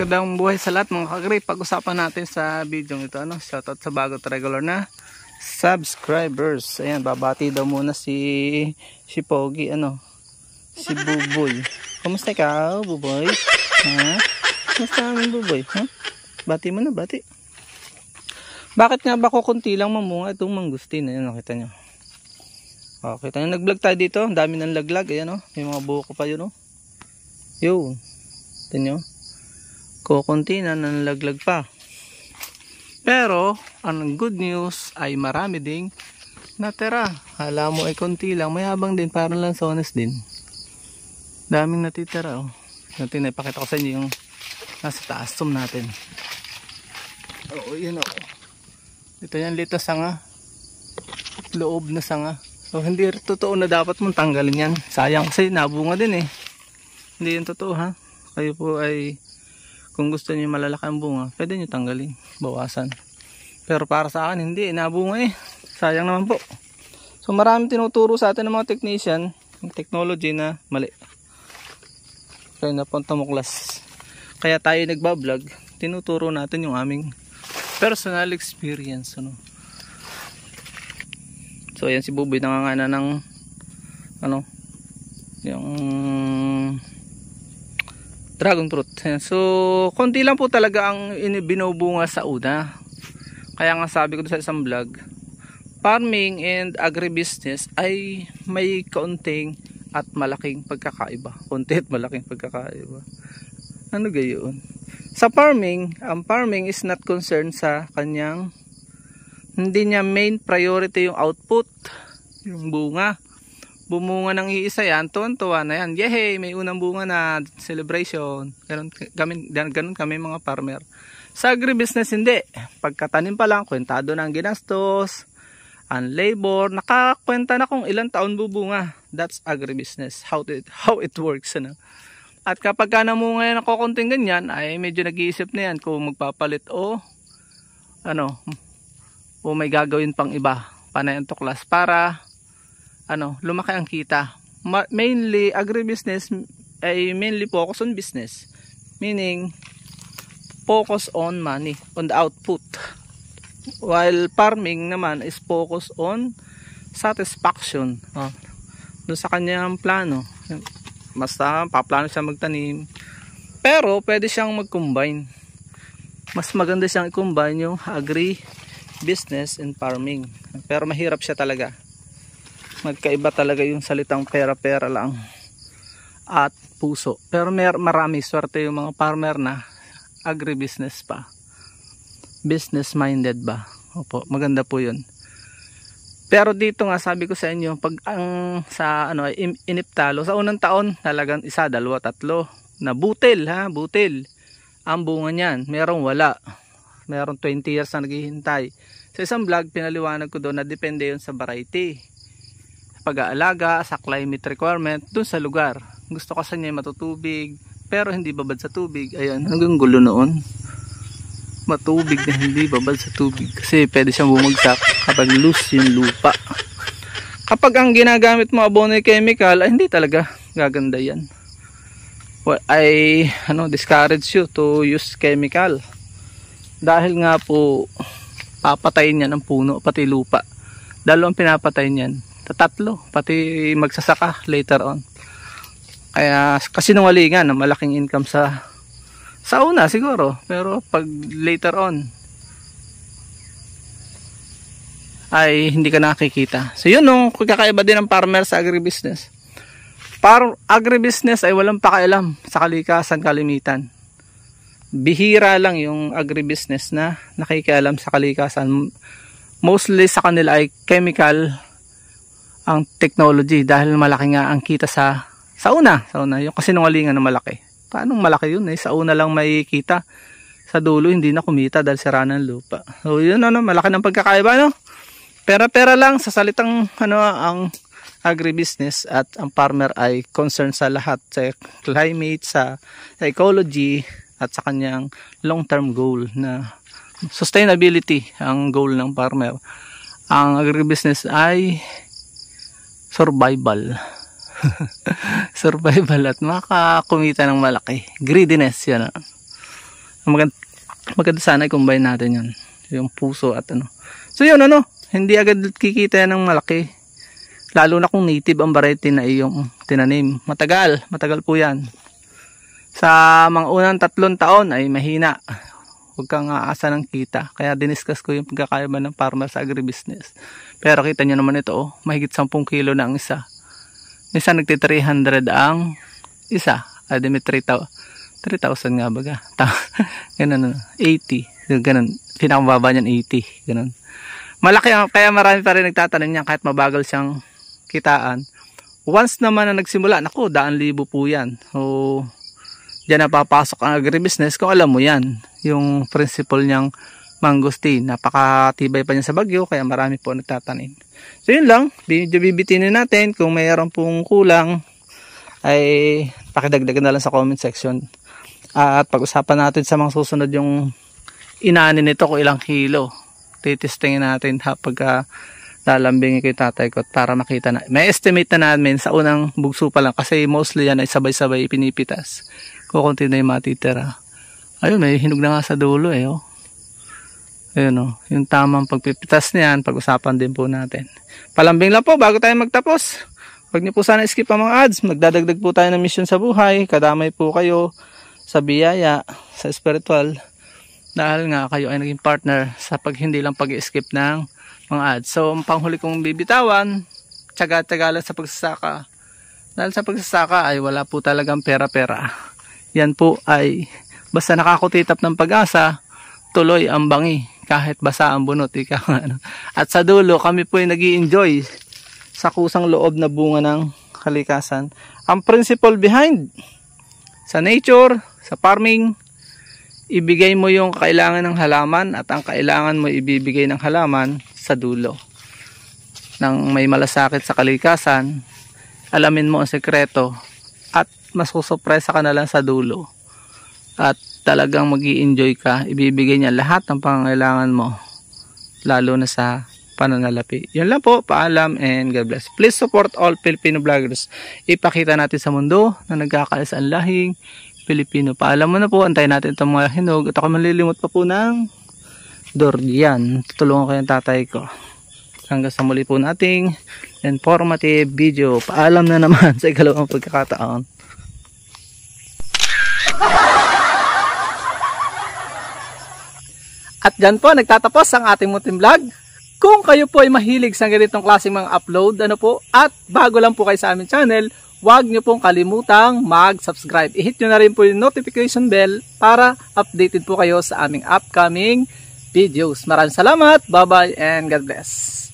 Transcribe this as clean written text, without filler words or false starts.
Magandang buhay sa lahat mga kagri. Pag-usapan natin sa video ito, shoutout sa bago at regular na subscribers. Ayan, babati daw muna si Pogi, si Buboy. Kumusta ka, Buboy? Ha? Kumusta namin, Buboy? Ha? Bati mo na, bati. Bakit nga ba kukunti lang mamunga itong mangustin? Ayan, nakita nyo. Okay, tayo nag-vlog tayo dito. Ang dami ng laglag. Ayan, may mga buko pa yun. Yun. Ito nyo. Kukunti na nalaglag pa. Pero ang good news ay marami ding natira. Hala mo ay konti lang, mayabang din, parang lansones din. Daming natitira. Natin ipakita ko sa inyo yung nasa taas. Zoom natin. Yan ito yan, lito sanga. Loob na sanga. So hindi totoo na dapat mong tanggalin yan. Sayang kasi nabunga din eh. Hindi yan totoo ha. Kayo po ay, kung gusto niyo malalaki ang bunga, pwede niyo tanggalin, bawasan. Pero para sa akin, hindi, nabunga eh. Sayang naman po. So maraming tinuturo sa atin ng mga technician, ng technology na mali. Kaya napunta mo class. Kaya tayo nagbablog, tinuturo natin yung aming personal experience. So ayan si Buboy, nangangana ng yung dragon fruit. So konti lang po talaga ang binubunga sa una. Kaya nga sabi ko sa isang vlog, farming and agribusiness ay may kaunting at malaking pagkakaiba. Konti at malaking pagkakaiba. Ano gayon? Sa farming, ang farming is not concerned sa kanyang, hindi niya main priority yung output, yung bunga. Bumunga ng iisa yan, tuwan-tuwa na yan. Yehey, may unang bunga na, celebration. Ganun kami mga farmer. Sa agribusiness hindi. Pagkatanim pa lang, kwentado na ang ginastos, ang labor, nakakwenta na kung ilang taon bubunga. That's agribusiness, how it works. At kapag ka namunga yan ng kukunting ganyan, ay medyo nag-iisip na yan kung magpapalit o may gagawin pang iba. Panay ang tuklas para lumaki ang kita. Mainly agribusiness ay mainly focus on business, meaning focus on money, on the output, while farming naman is focus on satisfaction, doon sa kanyang plano. Basta paplano siya magtanim, pero pwede siyang mag-combine. Mas maganda siyang i-combine yung agri-business and farming, pero mahirap siya talaga. Magkaiba talaga yung salitang pera-pera lang at puso. Pero marami swerte yung mga farmer na agribusiness pa. Business minded ba? Opo, maganda po yun. Pero dito nga sabi ko sa inyo, pag iniptalo, sa unang taon talagang 1, 2, 3 na butil butil ang bunga niyan. Merong wala. Merong 20 years na naghihintay. Sa isang vlog, pinaliwanag ko doon na depende yun sa variety, pag-aalaga, sa climate requirement dun sa lugar. Gusto kasi niya matutubig pero hindi babad sa tubig. Ayan, hanggang gulo noon. Matubig na hindi babad sa tubig kasi pwede siyang bumagsak kapag loose yung lupa. Kapag ang ginagamit mo abono chemical, ay hindi talaga gaganda yan. Discourage you to use chemical dahil nga po papatayin niyan ang puno pati lupa. Dalawang pinapatay niyan, tatlo, pati magsasaka later on. Kaya kasinungalingan na malaking income sa una siguro, pero pag later on ay hindi ka nakikita. So yun kakaiba din ng farmer sa agribusiness. Agribusiness ay walang pakialam sa kalikasan, kalimitan. Bihira lang yung agribusiness na nakikialam sa kalikasan. Mostly sa kanila ay chemical ang technology dahil malaki nga ang kita sa una yung kasinungalingan na malaki. Paano malaki yun sa una lang may kita, sa dulo hindi na kumita dahil sira ng lupa. So yun malaki ng pagkakaiba pera lang sa salitang ang agribusiness, at ang farmer ay concerned sa lahat, sa climate, sa ecology at sa kanyang long term goal na sustainability ang goal ng farmer. Ang agribusiness ay survival. Survival at makakumita ng malaki. Greediness yan. Maganda sana i-combine natin yan. Yung puso at ano. So yun ano, hindi agad kikita yan ng malaki. Lalo na kung native ang variety na iyong tinanim. Matagal po yan. Sa mga unang 3 taon ay mahina. Huwag kang aasa ng kita. Kaya diniscuss ko yung pagkakaiba ng farmer sa agribusiness. Pero kita nyo naman ito, mahigit 10 kilo na ang isa. Minsan nagti 300 ang isa. May 3,000 nga baga. Ganun, 80. Ganun. Pinakamababa niyan 80. Ganun. Malaki kaya marami pa rin nagtatanim niyan kahit mabagal siyang kitaan. Once naman na nagsimula, naku, 100,000 po yan. So, diyan na papasok ang agribusiness kung alam mo yan. Yung principle niyang mangosteen. Napakatibay pa niya sa bagyo, kaya marami po nagtatanim. So, yun lang. Bibitinin natin. Kung mayroon pong kulang, ay pakidagdagan na lang sa comment section. At pag-usapan natin sa mga susunod yung inanin nito kung ilang kilo. Titestingin natin pagka lalambingin ko yung tatay ko para makita na. May estimate na namin sa unang bugso pa lang kasi mostly yan ay sabay-sabay pinipitas. Kukunti na yung matitira. Ayun, may hinog na nga sa dulo eh. Oh. Ayun oh, yung tamang pagpipitas niyan, pag-usapan din po natin. Palambing lang po bago tayo magtapos. Huwag niyo po sana skip ang mga ads. Magdadagdag po tayo ng mission sa buhay. Kadamay po kayo sa biyaya, sa spiritual. Dahil nga kayo ay naging partner sa hindi lang pag-skip ng mga ads. So, ang panghuli kong bibitawan, tsaga-tsaga lang sa pagsasaka. Dahil sa pagsasaka ay wala po talagang pera-pera. Yan po ay basta nakakutitap ng pag-asa, tuloy ang bangi. Kahit basa ang bunot. At sa dulo, kami po ay nag-i-enjoy sa kusang loob na bunga ng kalikasan. Ang principle behind sa nature, sa farming, ibigay mo yung kailangan ng halaman at ang kailangan mo ibibigay ng halaman sa dulo. Nang may malasakit sa kalikasan, alamin mo ang sekreto at masusurpresa ka na lang sa dulo. At talagang mag-i-enjoy ka, ibibigay niya lahat ng pangangailangan mo, lalo na sa pananalapi. Yun lang po, paalam and God bless. Please support all Filipino vloggers. Ipakita natin sa mundo na nagkakaisa ang lahing Pilipino. Paalam mo na po, antayin natin itong mga hinog. At ako malilimot pa po ng Dordian. Tutulungan ko yung tatay ko. Hanggang sa muli po nating informative video. Paalam na naman sa ikalawang pagkakataon. At dyan po, nagtatapos ang ating munting vlog. Kung kayo po ay mahilig sa ganitong klaseng mga upload, at bago lang po kayo sa aming channel, huwag nyo pong kalimutang mag-subscribe. I-hit nyo na rin po yung notification bell para updated po kayo sa aming upcoming videos. Maraming salamat, bye-bye, and God bless.